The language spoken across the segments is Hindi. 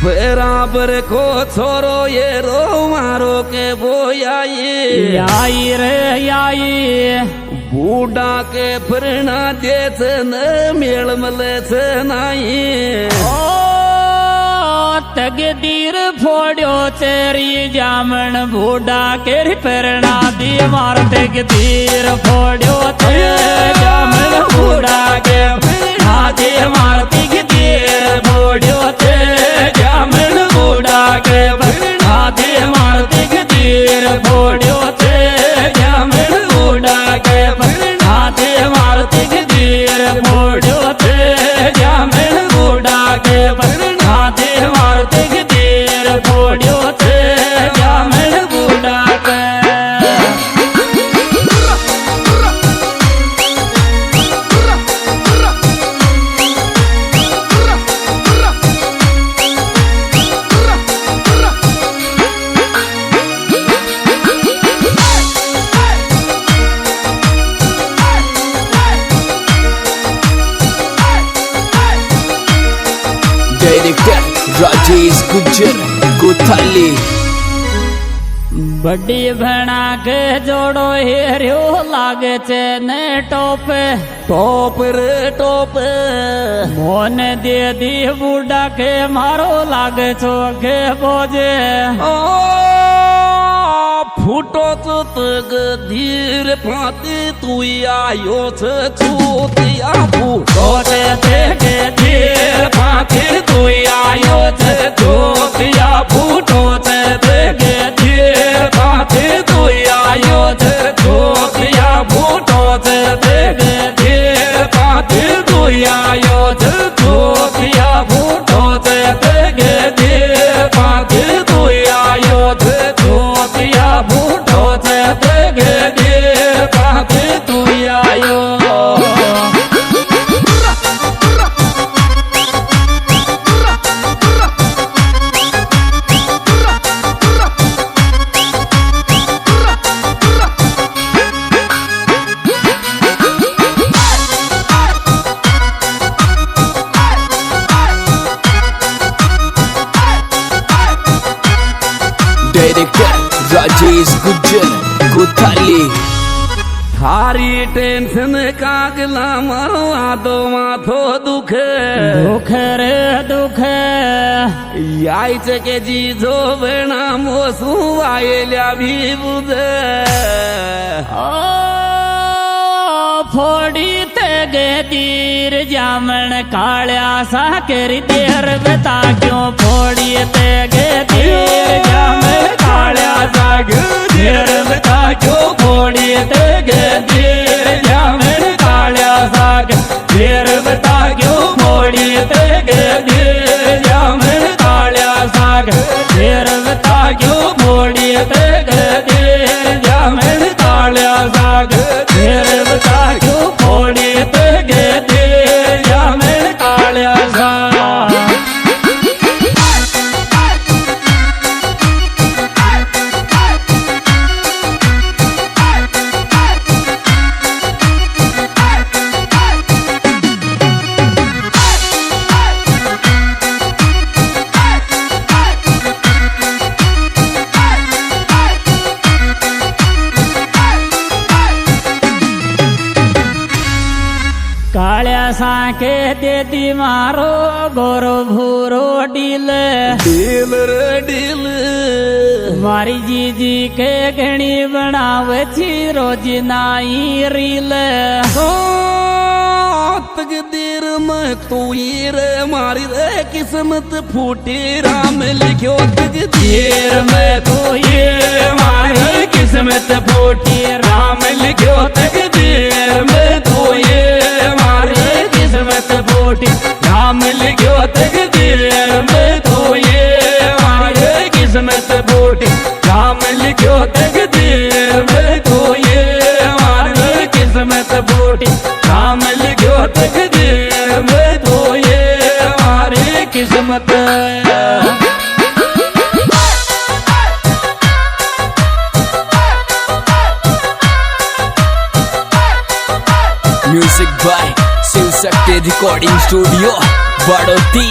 बराबर को छोरो ये रो मारो के वो आई रे आई बूढ़ा के प्रेरणा दे न मेल मले से नहीं तकदीर फोड़ो तेरी जामन बूढ़ा के प्रेरणा दी मार तकदीर फोड़ो तेरी जामन बूढ़ा के प्रेरणा दी मार तकदीर फोड़ो तेरी जामन बूढ़ा के प्रेरणा दी मार तकदीर फोड़ो तेरी जामन बूढ़ा के प्रेरणा दी मार तकदीर फोड़ो तेरी जामन बूढ़ा के प्रेरणा दी मार तकदीर फोड़ो तेरी जामन बूढ़ा के डायरेक्टर राजेश गुज्जर कोथाली बड़ी भैणा के जोड़ो हेरियो लागे छे ने टोप टॉप रे टॉप मोन दे दी बूढ़ा के मारो लागे छो के बोझे ओ फूटो तक धीर फाती तू आयो छ छूतिया फूटो के धीर फाती तू आयो छे छूतिया फूटो के धीर फाती तू आयो छे छूतिया फूटो के धीर फाती तू आयो छे छूतिया फूटो के धीर फाती तू आयो छे छूतिया फूटो के धीर फाती तू आयो डायरेक्टर राजेश गुज्जर कोथाली थारी टेंशन कागला मारो आदो माथो दुखे दुख रे दुख यायच के जीजो बेणा मोसू आयल्या भी बुझे फोड़ी ते गे तीर जामन कालिया सा केरी देर बता क्यों फोड़ी ते गे तीर जामन कालिया सा देर बता क्यों फोड़ी ते गे तीर जामन कालिया सा देर बता क्यों फोड़ी ते गे तीर जामन कालिया सा देर बता क्यों फोड़ी ते गे तीर जामन कालिया सा देर बता क्यों फोड़ी ते गे तीर जामन कालिया सा कालिया सा के देती मारो गोरो भूरो डील डील रे डील मारी जीजी के घणी बनावे छी रोज नाई रील तकदीर में तू ही रे मारी रे किस्मत फूटी राम लिखो तकदीर में तू ये मारी किस्मत फूटी राम लिखो तकदीर में तू ये मारी किस्मत फूटी राम लिखो तकदीर में तू ये मारी किस्मत फूटी राम लिखो तकदीर में तू ये मारी किस्मत फूटी राम लिखो तकदीर में तू ये मारी किस्मत music by Shiv Shakti recording studio Badauti.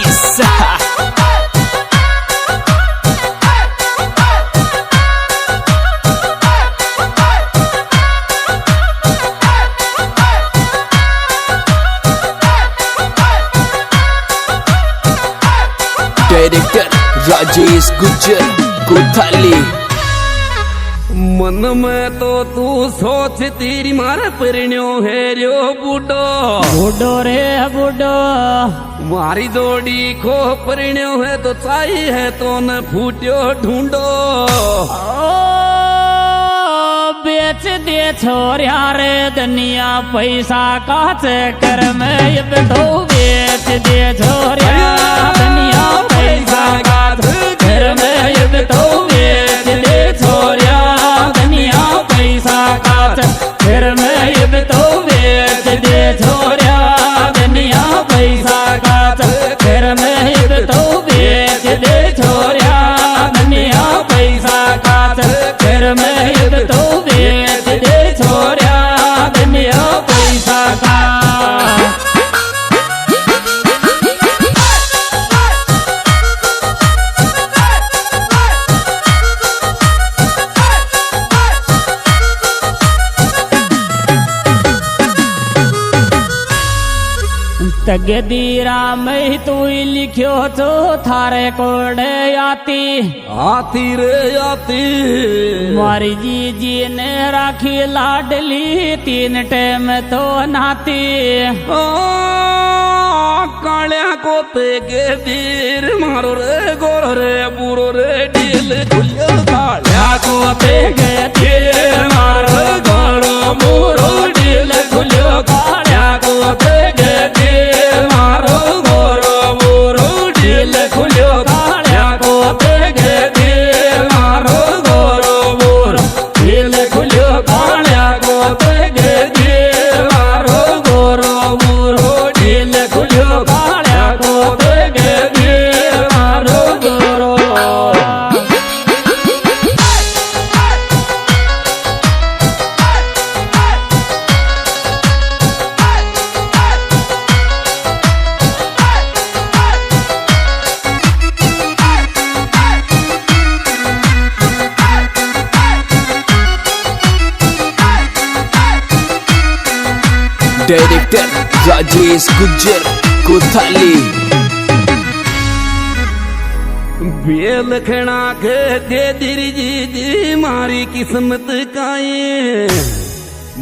Director Rajesh Gujjar Kothali. मन में तो तू सोच तेरी मारे परिण्यो है रो बूढ़ो बूढ़ो रे बूढ़ो मारी जोड़ी को परिण्यो है तो चाहिए है तो न फूट्यो ढूंढो। ओ बेच दे छोरिया रे दुनिया पैसा का चक्कर में ये तो बेच दे छोरिया दुनिया पैसा का चक्कर में ये तो बेच दे छोरिया दुनिया पैसा का चक्कर में ये तो बेच दे छोरिया दुनिया पैसा का चक्कर में ये तो बेच दे छोरिया दुनिया पैसा का चक्कर में ये तो बेच दे छोरिया दुनिया पैसा का। तगदीरा में तू लिखियो तो थारे कोड़े आती आती रे आती मारी जी ने राखी लाडली 3 टाइम तो नाती। ओ कालिया को ते के दीर मारो रे गोरो रे बुरो रे दिल खुलियो कालिया को ते के दीर मारो गोरो बुरो दिल खुलियो कालिया को ते के दीर मारो गोरो बुरो दिल खुलियो कालिया को ते के दीर मारो गोरो बुरो दिल खुलियो कालिया को ते के दीर मारो गोरो बुरो दिल खुलियो कालिया को ते के दीर मारो गोरो। डायरेक्टर राजेश गुज्जर कोथाली। बेल खड़ा के दे दिर जी मारी किस्मत काये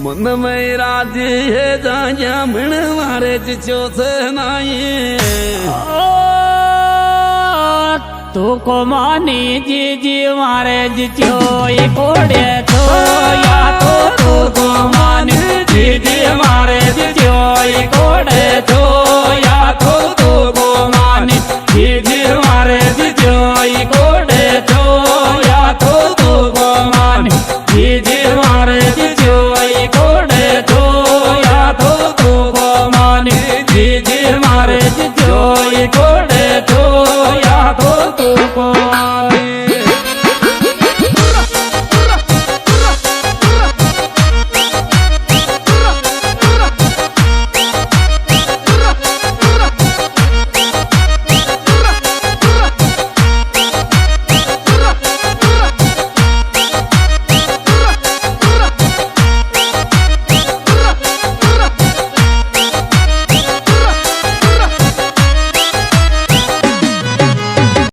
मन में राज है जाया मन मारे चो से नाये। तू को मानी जी मारे जिचो ये कोड़े तो या तो तू को मानी जी मारे जिचो ये कोड़े तो या तो तू को मानी जी मारे जिचो ये कोड़े तो या तो तू को मानी जी मारे जिचो ये कोड़े तो या तो तू को मानी जी मारे जिचो ये कोड़े तो या तो तू को